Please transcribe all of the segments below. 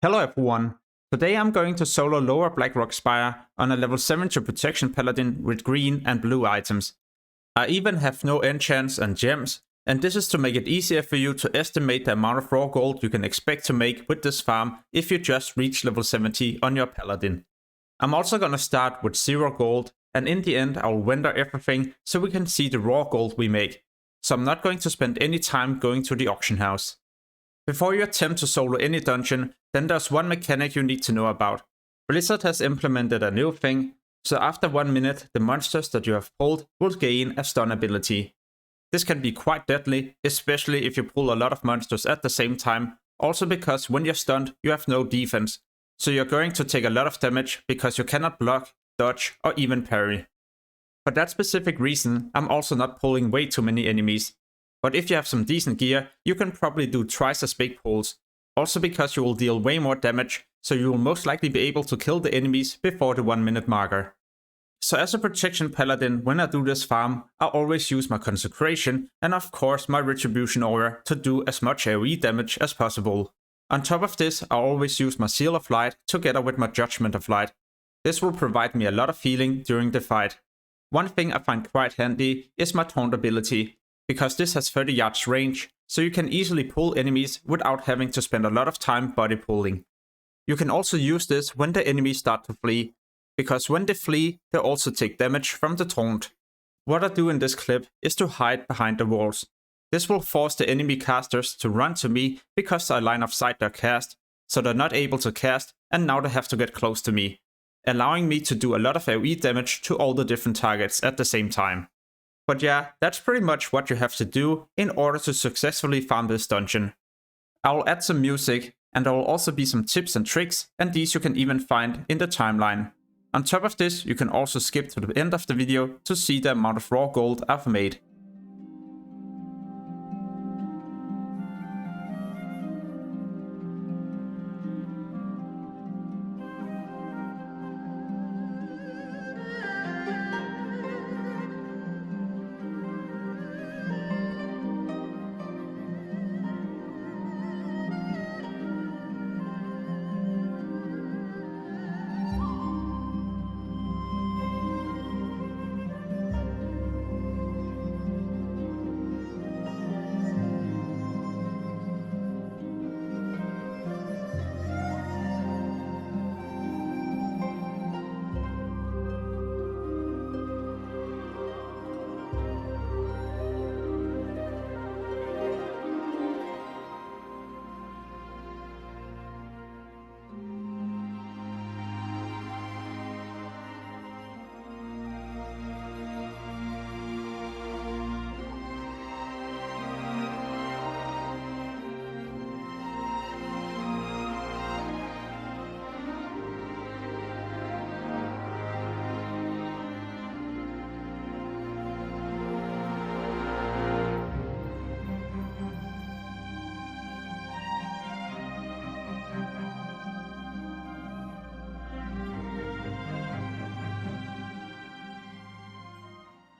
Hello everyone, today I'm going to solo lower Blackrock Spire on a level 70 protection paladin with green and blue items. I even have no enchants and gems, and this is to make it easier for you to estimate the amount of raw gold you can expect to make with this farm if you just reach level 70 on your paladin. I'm also gonna start with 0 gold, and in the end I'll render everything so we can see the raw gold we make, so I'm not going to spend any time going to the auction house. Before you attempt to solo any dungeon, then there's one mechanic you need to know about. Blizzard has implemented a new thing, so after 1 minute, the monsters that you have pulled will gain a stun ability. This can be quite deadly, especially if you pull a lot of monsters at the same time, also because when you're stunned, you have no defense, so you're going to take a lot of damage because you cannot block, dodge, or even parry. For that specific reason, I'm also not pulling way too many enemies. But if you have some decent gear, you can probably do twice as big pulls. Also because you will deal way more damage, so you will most likely be able to kill the enemies before the 1 minute marker. So as a protection paladin, when I do this farm, I always use my consecration and of course my retribution aura to do as much AoE damage as possible. On top of this, I always use my seal of light together with my judgment of light. This will provide me a lot of healing during the fight. One thing I find quite handy is my taunt ability, because this has 30 yards range, so you can easily pull enemies without having to spend a lot of time body pulling. You can also use this when the enemies start to flee, because when they flee, they also take damage from the taunt. What I do in this clip is to hide behind the walls. This will force the enemy casters to run to me because I line of sight their cast, so they're not able to cast and now they have to get close to me, allowing me to do a lot of AoE damage to all the different targets at the same time. But yeah, that's pretty much what you have to do in order to successfully farm this dungeon. I will add some music, and there will also be some tips and tricks, and these you can even find in the timeline. On top of this, you can also skip to the end of the video to see the amount of raw gold I've made.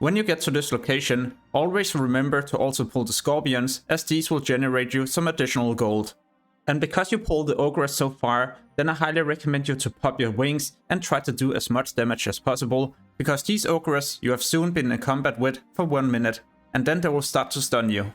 When you get to this location, always remember to also pull the scorpions, as these will generate you some additional gold. And because you pulled the ogress so far, then I highly recommend you to pop your wings and try to do as much damage as possible, because these ogres you have soon been in combat with for 1 minute, and then they will start to stun you.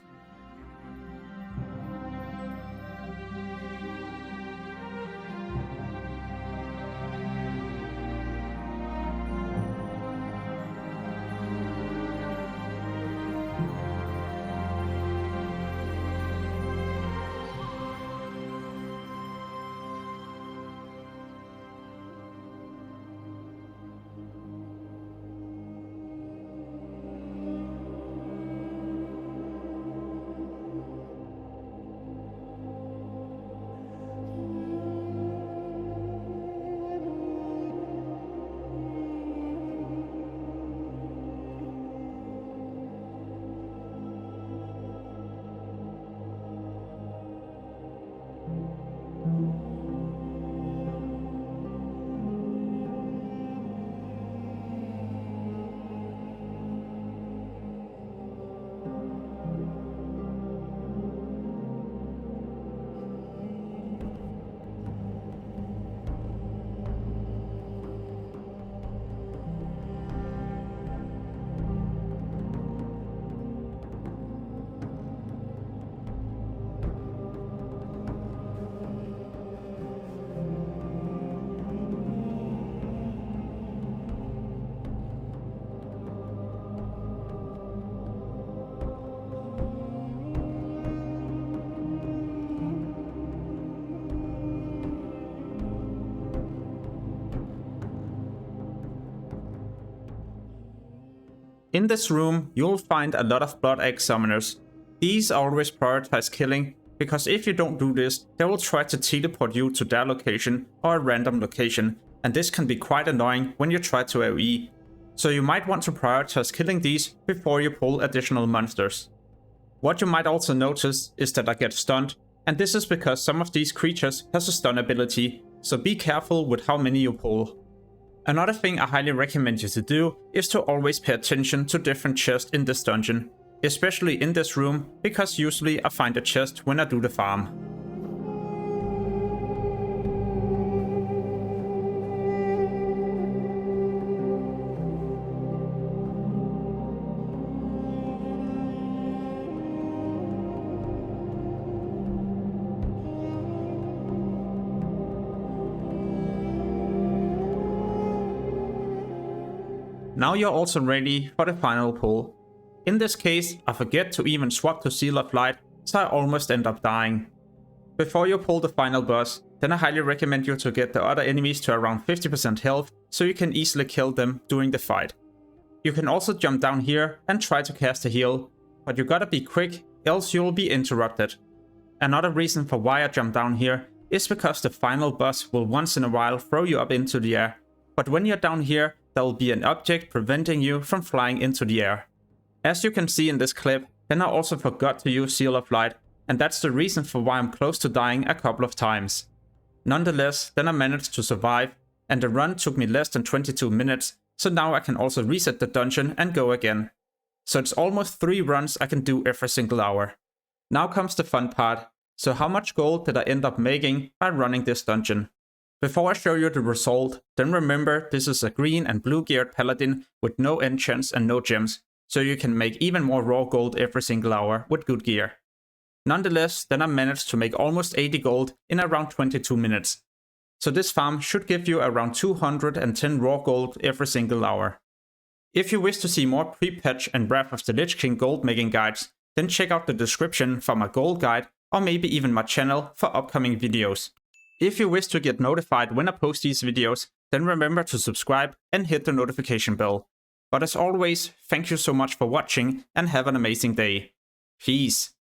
In this room, you'll find a lot of Blood Egg summoners. These always prioritize killing, because if you don't do this, they will try to teleport you to their location or a random location, and this can be quite annoying when you try to AoE. So you might want to prioritize killing these before you pull additional monsters. What you might also notice is that I get stunned, and this is because some of these creatures has a stun ability, so be careful with how many you pull. Another thing I highly recommend you to do is to always pay attention to different chests in this dungeon, especially in this room, because usually I find a chest when I do the farm. Now you're also ready for the final pull. In this case, I forget to even swap to Seal of Light, so I almost end up dying. Before you pull the final boss, then I highly recommend you to get the other enemies to around 50% health, so you can easily kill them during the fight. You can also jump down here and try to cast a heal, but you gotta be quick, else you'll be interrupted. Another reason for why I jump down here is because the final boss will once in a while throw you up into the air, but when you're down here, there will be an object preventing you from flying into the air. As you can see in this clip, then I also forgot to use Seal of Light, and that's the reason for why I'm close to dying a couple of times. Nonetheless, then I managed to survive, and the run took me less than 22 minutes, so now I can also reset the dungeon and go again. So it's almost 3 runs I can do every single hour. Now comes the fun part. So how much gold did I end up making by running this dungeon? Before I show you the result, then remember this is a green and blue geared Paladin with no enchants and no gems, so you can make even more raw gold every single hour with good gear. Nonetheless, then I managed to make almost 80 gold in around 22 minutes. So this farm should give you around 210 raw gold every single hour. If you wish to see more pre-patch and Wrath of the Lich King gold making guides, then check out the description for my gold guide or maybe even my channel for upcoming videos. If you wish to get notified when I post these videos, then remember to subscribe and hit the notification bell. But as always, thank you so much for watching and have an amazing day. Peace.